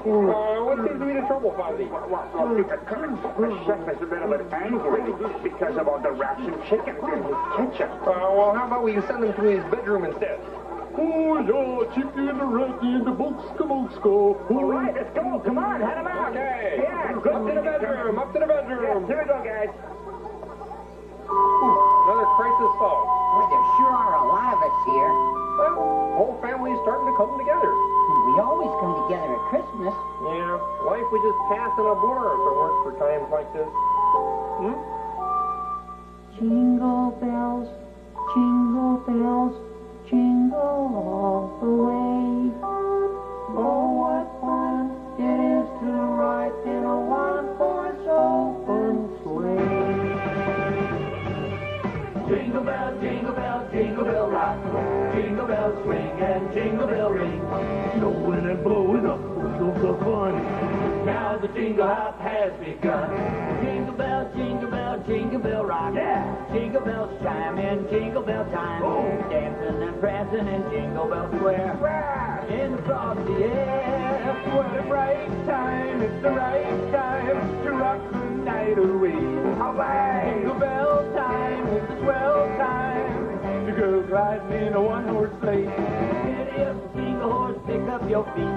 What seems to be the trouble, Fozzie? Well, the chef is a bit of an angry because of all the rats and chickens in his kitchen. Well, how about we send him to his bedroom instead? Oh, yeah, chicken and the ratty and the boxka. All right, let's go. Come on, head him out. Okay. Yeah, Up to the bedroom. Up to the bedroom. Here we go, guys. Another crisis solved. Boy, there sure are a lot of us here. Well, whole family's starting to come together. We always come together at Christmas. Yeah, life would just pass in a blur if it weren't for times like this. Jingle bells, jingle all the way. Oh, what fun it is to ride in a one-horse open sleigh. Jingle bell rock. Jingle bells swing and jingle bell ring. Snowing and blowing up bushels of fun. Now the jingle hop has begun. Jingle bell rock. Yeah. Jingle bells chime in jingle bell time. Oh. Dancing and prancing in Jingle Bell Square. Wow. In the frosty air. What a bright time. It's the right time to rock the night away. All right. Jingle bell time is the swell time to go gliding in a one-horse sleigh. Giddy up, jingle horse, pick up your feet,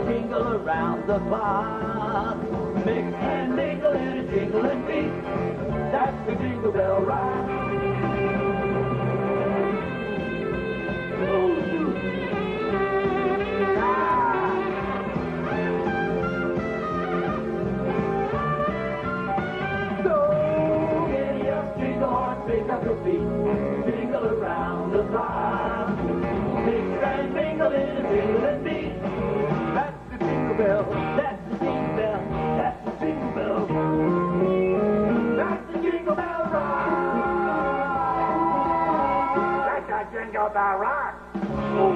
jingle around the clock. Mix and mingle in a jingling beat. That's the Jingle Bell Rock. Pick up your feet, jingle around the clock. Mix and mingle in a jingling beat. That's the jingle bell, that's the jingle bell, that's the jingle bell. That's the Jingle Bell Rock. That's a Jingle Bell Rock. Oh,